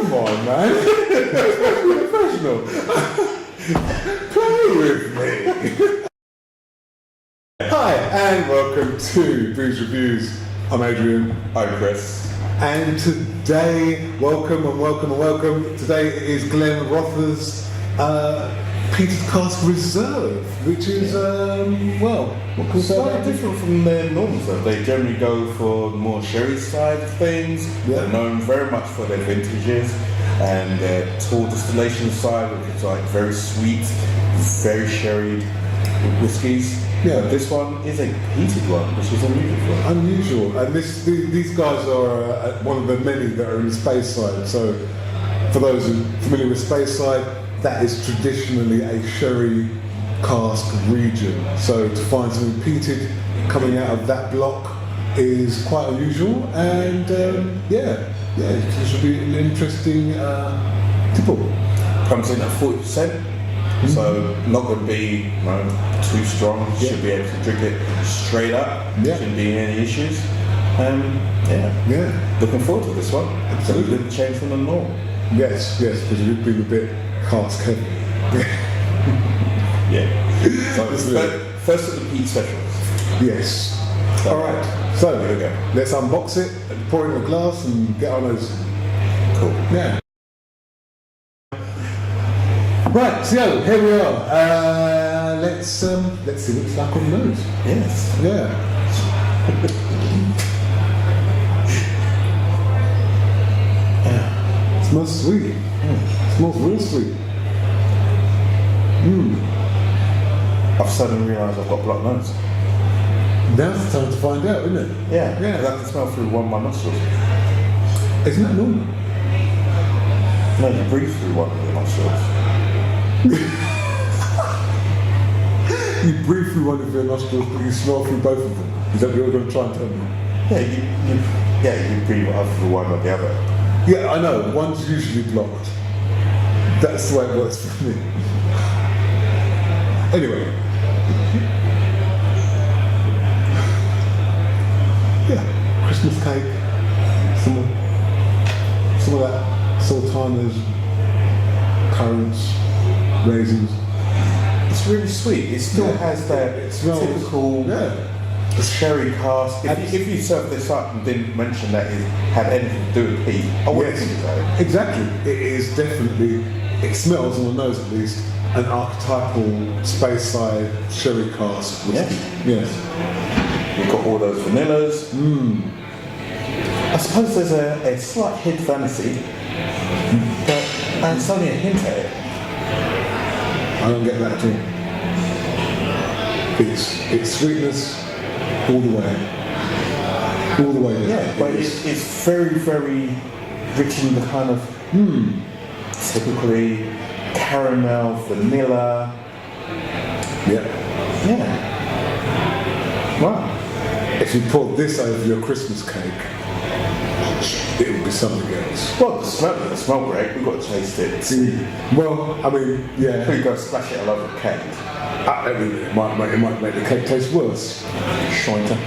Come on, man. Professional. Play with me. Hi, and welcome to Booze Reviews. I'm Adrian. I'm Chris. And today, welcome. Today is Glenrothes Peated Cask Reserve, which is, what can we say about it? Different from their norms though. They generally go for more sherry side of things. Yeah. They're known very much for their vintages and their tall distillation side, which is like very sweet, very sherry whiskies. Yeah. But this one is a peated one, which is Unusual. And these guys are one of the many that are in the Speysider. So, for those who are familiar with Speysider, that is traditionally a sherry cask region. So to find something peated coming out of that block is quite unusual. And it should be an interesting tipple. Comes in at 40%. So not going to be too strong. Yeah. Should be able to drink it straight up. Yeah. Shouldn't be any issues. Looking forward to this one. Absolutely. So a little change from the norm. Yes, because we've been a bit cask heavy. Yeah. So first of the peat specials. Yes. Alright, so here we go. Let's unbox it, pour it in a glass and get our nose. Cool. Yeah. Right, so here we are. Let's see what it's like on the nose. Yes. Yeah. It smells sweet. It smells real sweet. I've suddenly realised I've got blocked nose. Now's the time to find out, isn't it? Yeah. Yeah. I can smell through one of my nostrils. Isn't that normal? No, you breathe through one of the nostrils. You breathe through one of your nostrils, but you smell through both of them. Is that what you're going to try and tell me? Yeah, you breathe either through one or the other. Yeah, I know. One's usually blocked. That's the way it works for me. Anyway. Yeah, Christmas cake. Some of that sultanas, currants, raisins. It's really sweet. It still has that typical sherry cask. If you served this up and didn't mention that it had anything to do with peat, I wouldn't think so. Exactly. It is definitely, it smells on the nose at least, an archetypal Speysider sherry cask whiskey. Yes. You've got all those vanillas. I suppose there's a slight hint of aniseed, but it's only a hint at it. I don't get that at all. It's sweetness all the way. All the way. Yeah, but it's very, very rich in the kind of typically caramel, vanilla. Yeah. Yeah. Wow. If you poured this over your Christmas cake, it would be something else. Well, it smell great. We've got to taste it. Well, I mean, yeah. We've got to splash it all over the cake. I mean, it might make the cake taste worse. Schleiter.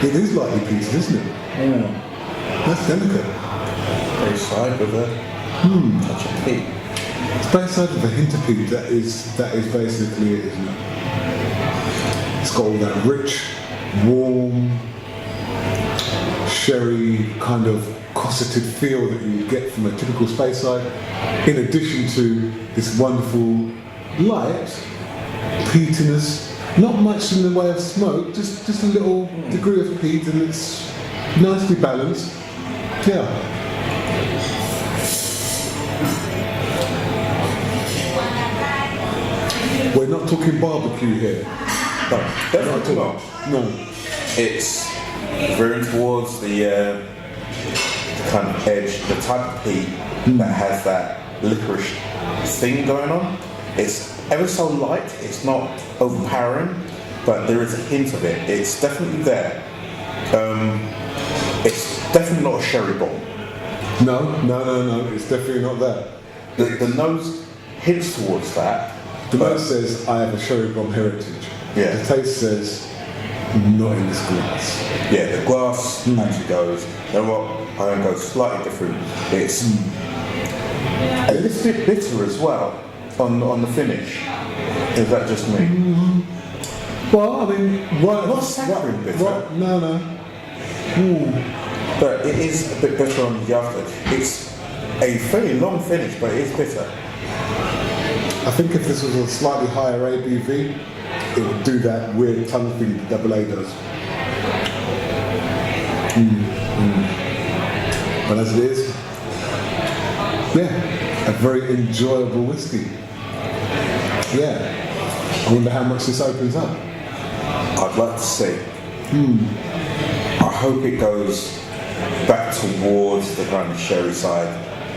It is lightly peated, isn't it? Yeah. That's delicate. Very side with a touch of peat. Speysider with a hint of peat. That is basically it, isn't it? It's got all that rich, warm, sherry kind of cosseted feel that you get from a typical Speysider, in addition to this wonderful light peatiness. Not much in the way of smoke, just a little degree of peat, and it's nicely balanced. Yeah. We're not talking barbecue here. No, definitely not. No. It's veering towards the kind of edge, the type of peat that has that licorice thing going on. It's ever so light, it's not overpowering, but there is a hint of it. It's definitely there. It's definitely not a sherry bomb. No, it's definitely not that. The nose hints towards that. The nose says, I have a sherry bomb heritage. Yeah. The taste says, Not in this glass. Yeah, the glass actually goes. You know what? I'm going to go slightly different. It's a little bit bitter as well on the finish. Is that just me? Well, I mean, Not saccharine bitter. No. But it is a bit bitter on the after. It's a fairly long finish, but it is bitter. I think if this was a slightly higher ABV, it would do that weird tongue thing that double A does. But as it is, yeah, a very enjoyable whiskey. Yeah. I wonder how much this opens up. I'd like to see. I hope it goes back towards the kind of sherry side.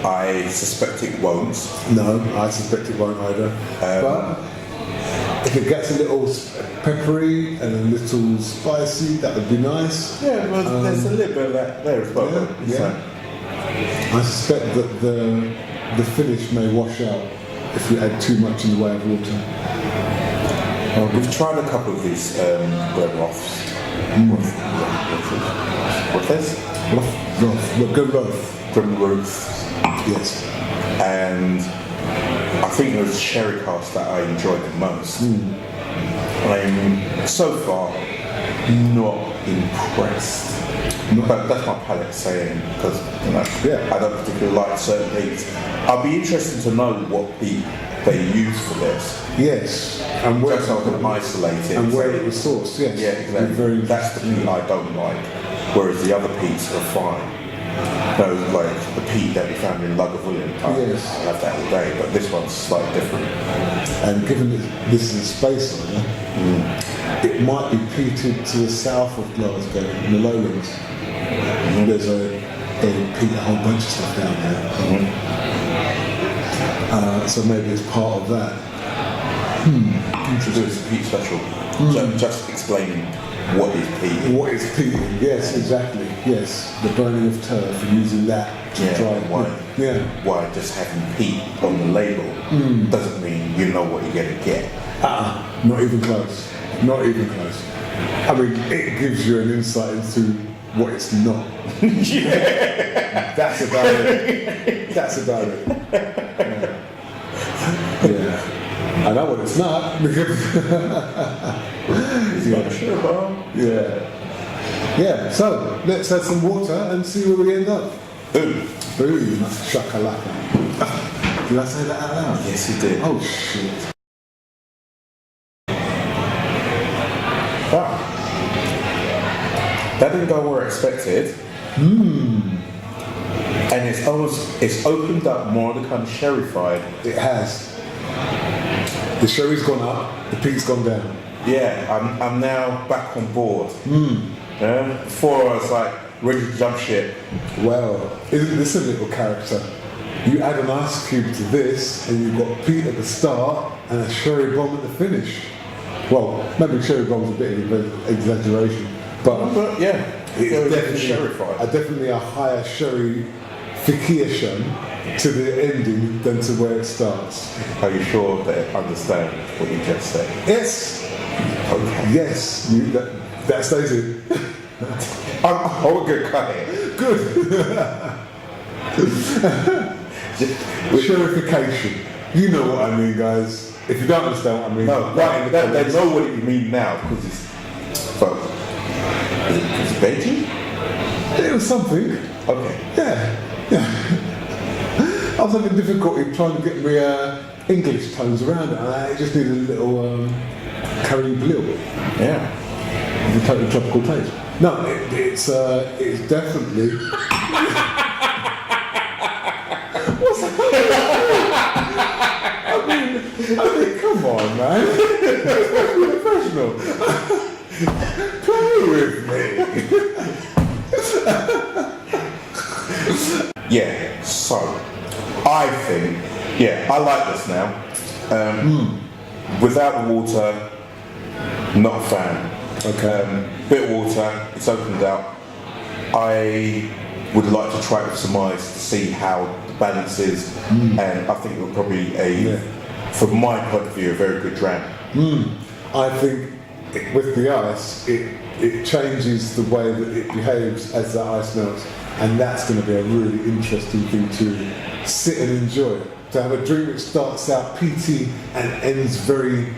I suspect it won't. No, I suspect it won't either. But if it gets a little peppery and a little spicy, that would be nice. Yeah, well, there's a little bit of that there as well. Yeah. I suspect that the finish may wash out if we add too much in the way of water. We've tried a couple of these Glenrothes. What's this? Glenrothes. Yes. And I think it was sherry cask that I enjoyed the most. I'm so far not impressed. But that's my palate saying, because I don't particularly like certain peats. I'd be interested to know what peat they use for this. Yes. And where just so I can isolate it. And where it was sourced, yes. Yeah, exactly. That's the peat I don't like. Whereas the other peats are fine. No, like the peat that we found in Lagavulin, I have that all day, but this one's slightly different. And given that this is a Speysider, it might be peated to the south of Glasgow, in the lowlands. There's a peat, a whole bunch of stuff down there. So maybe it's part of that. Interesting. It's a peat special. Just explaining what is peat. What is peat? Yes, exactly. Yes, the burning of turf and using that to dry why? Yeah. Why just having peat on the label doesn't mean you know what you're going to get. Not even close. Not even close. I mean, it gives you an insight into what it's not. That's about it. That's about it. Yeah. I know what it's not because. Sure, bro. Yeah. Yeah, so let's add some water and see where we end up. Boom. Boom. Shakalaka. Did I say that out loud? Yes, you did. Oh, shit. Wow. That didn't go where I expected. And it's opened up more of the kind of sherry-fied. It has. The sherry's gone up, the peat's gone down. Yeah, I'm now back on board. Before I was like ready to jump ship. Well, isn't this a little character? You add an ice cube to this, and you've got peat at the start and a sherry bomb at the finish. Well, maybe sherry bomb's a bit of an exaggeration, but yeah, it's definitely definitely a higher sherry-fication to the ending than to where it starts. Are you sure they understand what you just said? Yes. Okay. Yes. That stays in. I'm a good cut it. Good. Sherrification. You know what I mean, guys. If you don't understand what I mean, they know what you mean now because it's. But is it veggie? It was something. Okay. Yeah. I was having difficulty trying to get my English tones around it. I just needed a little curry blue. Yeah. The total tropical taste. No, it's definitely. What's that? I mean, come on, man. Be professional. Play with me. Yeah. So, I think, I like this now. Without the water, not a fan. Okay. Bit of water, it's opened up. I would like to try it with some ice to see how the balance is, and I think it would probably from my point of view, a very good dram. I think with the ice, it changes the way that it behaves as that ice melts, and that's going to be a really interesting thing to sit and enjoy. To have a drink which starts out peaty and ends very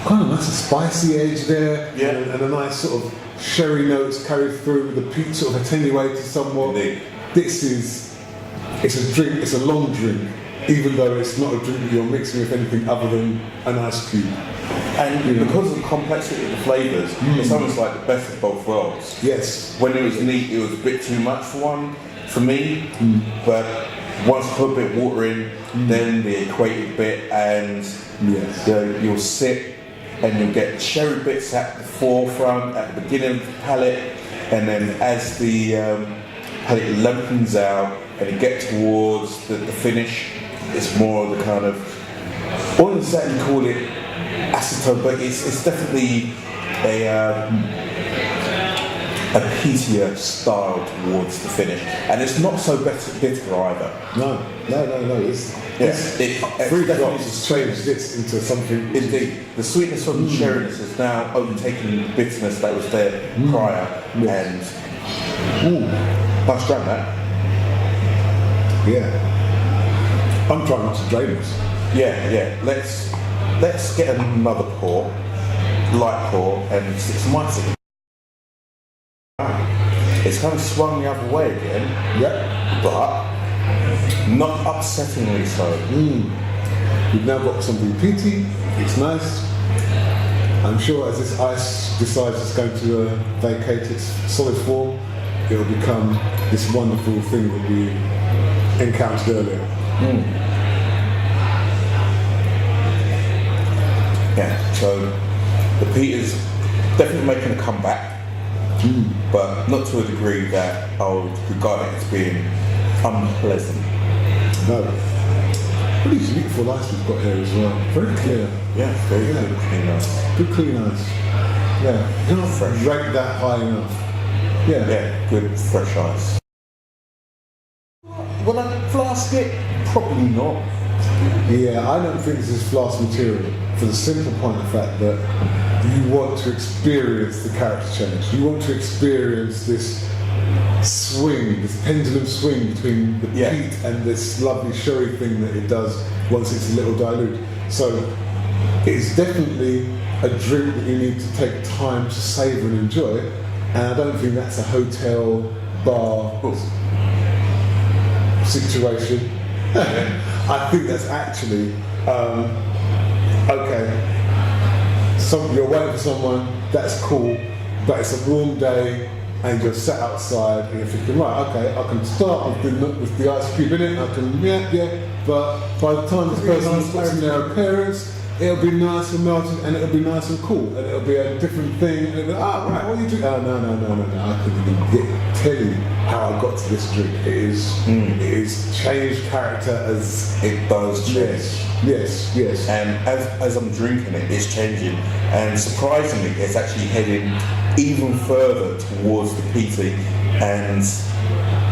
kind of nice, a spicy edge there, and a nice sort of sherry notes carry through with the peat sort of attenuated somewhat. Indeed. It's a drink, it's a long drink, even though it's not a drink that you're mixing with anything other than an ice cube. And because of the complexity of the flavours, it's almost like the best of both worlds. Yes. When it was neat, it was a bit too much for me, but once you put a bit of water in, then the equated bit, and you'll sit and you'll get cherry bits at the forefront, at the beginning of the palate, and then as the palate lengthens out and you get towards the finish, it's more of the kind of, I wouldn't exactly call it acetone, but it's definitely a peatier style towards the finish, and it's not so bitter either. No. It's 3 drops has changed this into something. Indeed, the sweetness from the cherryness has now overtaken the bitterness that was there prior, and nice done that. Yeah, I'm trying not to drain this. Yeah. Let's get another pour, light pour, and stick some ice in. It's kind of swung the other way again, but not upsettingly so. We've now got something peaty, it's nice. I'm sure as this ice decides it's going to vacate its solid form, it'll become this wonderful thing that we encountered earlier. Yeah, so the peat is definitely making a comeback. But not to a degree that I would regard it as being unpleasant. No. Really beautiful ice we've got here as well. Very clear. Yeah, very good clean ice. Good clean ice. Yeah. You can't rate that high enough. Yeah, good fresh ice. Will I flask it? Probably not. Yeah, I don't think this is flask material for the simple point of the fact that you want to experience the character change. You want to experience this swing, this pendulum swing between the peat and this lovely sherry thing that it does once it's a little dilute. So it's definitely a drink that you need to take time to savour and enjoy, and I don't think that's a hotel bar situation. I think that's actually okay. You're waiting for someone, that's cool, but it's a warm day and you're sat outside and you're thinking, right, okay, I can start with the ice cube in it, I can, but by the time this person puts in their appearance, it'll be nice and melted and it'll be nice and cool and it'll be a different thing and it'll be, right, what are you doing? Oh, no, I couldn't even tell you how I got to this drink. It is changed character as it does change. Yes. And as I'm drinking it, it's changing. And surprisingly, it's actually heading even further towards the peaty, and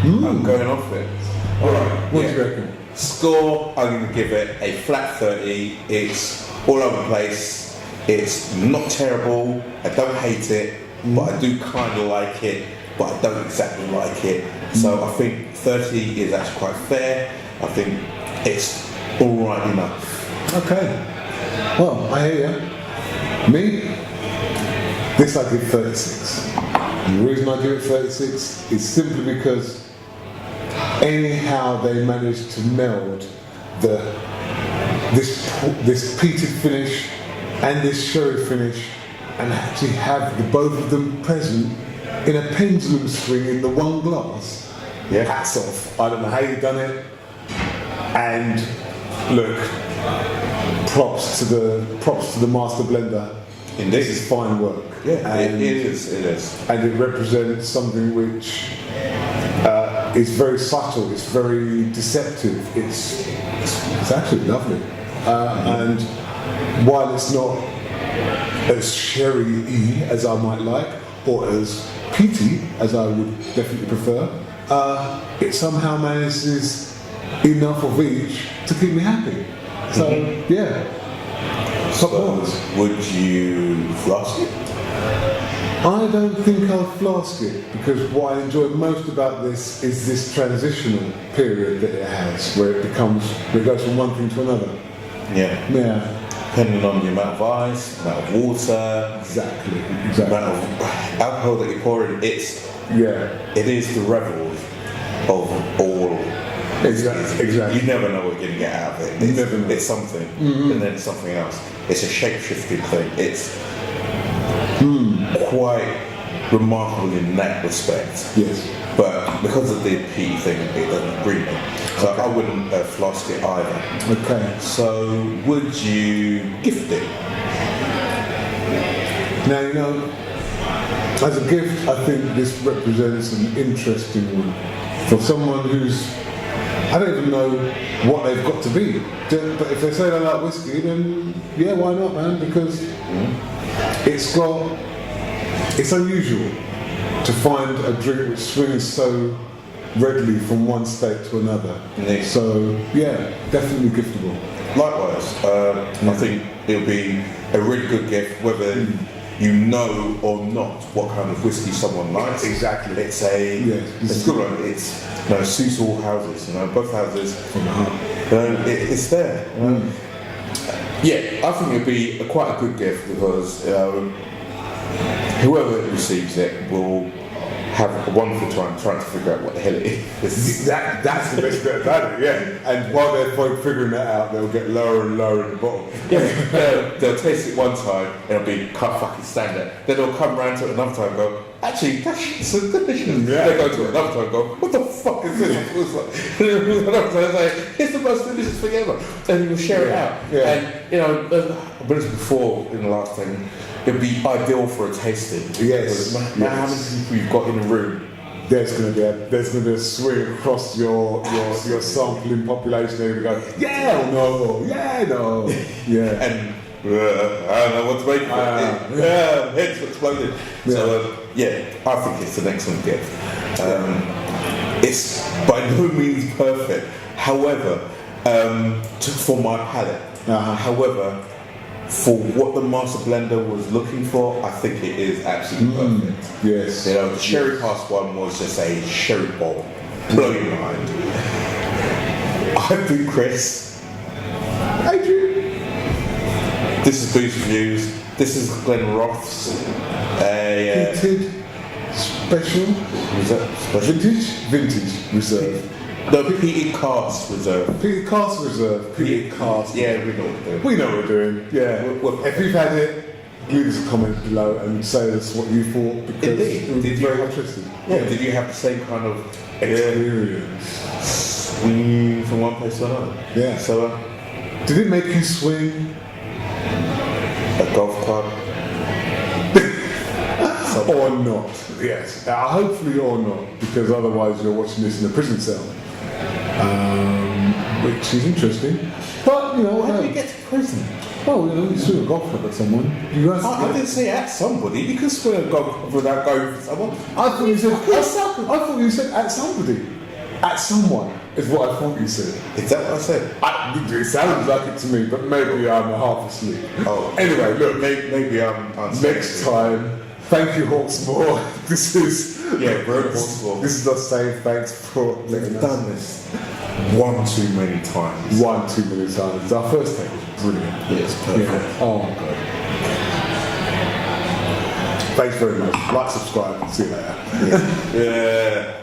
I'm going off it. Alright, what do you reckon? Score, I'm going to give it a flat 30. It's all over the place. It's not terrible. I don't hate it, but I do kind of like it, but I don't exactly like it. So I think 30 is actually quite fair. I think it's alright enough. Okay. Well, I hear you. Me, this I give 36. And the reason I give it 36 is simply because anyhow they managed to meld this peated finish and this sherry finish and actually have both of them present in a pendulum swing in the one glass. Yeah. Hats off. I don't know how you've done it. And look, props to the master blender. Indeed. This is fine work. Yeah, it is. And it represents something which is very subtle, it's very deceptive, it's actually lovely. And while it's not as sherry-y as I might like, or as peaty as I would definitely prefer, it somehow manages enough of each to keep me happy. So, yeah. So, would you flask it? I don't think I'll flask it, because what I enjoy most about this is this transitional period that it has, where it goes from one thing to another. Yeah. Yeah. Depending on the amount of ice, amount of water, Exactly. the amount of alcohol that you pour in, it is the revel of all. Exactly. You never know what you're going to get out of it. You never know. It's something, and then it's something else. It's a shape-shifting thing. It's quite remarkable in that respect. Yes. But because of the peat thing, it doesn't breed me. So I wouldn't flask it either. Okay. So would you gift it? Now, you know, as a gift, I think this represents an interesting one for someone who's, I don't even know what they've got to be. But if they say they like whiskey, then yeah, why not, man? Because it's unusual to find a drink which swings so readily from one state to another. Indeed. So yeah, definitely giftable. Likewise, I think it'll be a really good gift, whether you know or not what kind of whiskey someone likes. Exactly. It's a good one. It's suits all houses. Both houses. It's there. Yeah, I think it'll be quite a good gift because whoever receives it will have a wonderful time trying to figure out what the hell it is. That's the best bit about it, yeah. And while they're figuring that out, they'll get lower and lower in the bottle. Yeah, they'll taste it one time and it'll be fucking standard. Then they'll come around to it another time and go, actually, that shit's so delicious. Yeah. They go to it another time and go, what the fuck is this? It's like, it's the most delicious thing ever. And you'll share it out. Yeah. And, I've mentioned before in the last thing, it'd be ideal for a tasting. Yes. Now how many people you've got in the room? There's going to be a swing across your sampling population there. You go, yeah, or no, yeah, no, yeah. And I don't know what to make of it. Heads exploded. Yeah. So I think it's an excellent gift. It's by no means perfect. However, for my palate. However, for what the master blender was looking for, I think it is absolutely perfect. Yes. The sherry cask one was just a sherry bowl. Blow your mind. I've been Chris. Adrian. This is Booze Reviews. This is Glenrothes. Peated special. Vintage reserve. No, peated cask reserve. Peated cask reserve. Peated cask. Yeah, we know what we're doing. We know what we're doing. Yeah. If you've had it, leave us a comment below and say us what you thought, because it was very interesting. Yeah. Did you have the same kind of experience? Swing from one place to another? Yeah. So, did it make you swing? A golf club? Or not? Yes. Hopefully or not, because otherwise you're watching this in a prison cell, which is interesting. But how do you get to prison? Well, you swing a golf club at someone. I didn't say at somebody. You can swing a golf club without going for someone. I thought you said at somebody. At someone is what I thought you said. Is that what I said? It sounds like it to me, but maybe I'm half asleep. Oh. Anyway, look. Maybe I'm next time. Thank you, Hawksmoor. This is Hawksmoor. This is us saying thanks for letting us. Done this one too many times. One too many times. Our first take was brilliant. Yes, perfect. Yeah. Oh my god. Thanks very much. Like, subscribe. See you later. Yeah.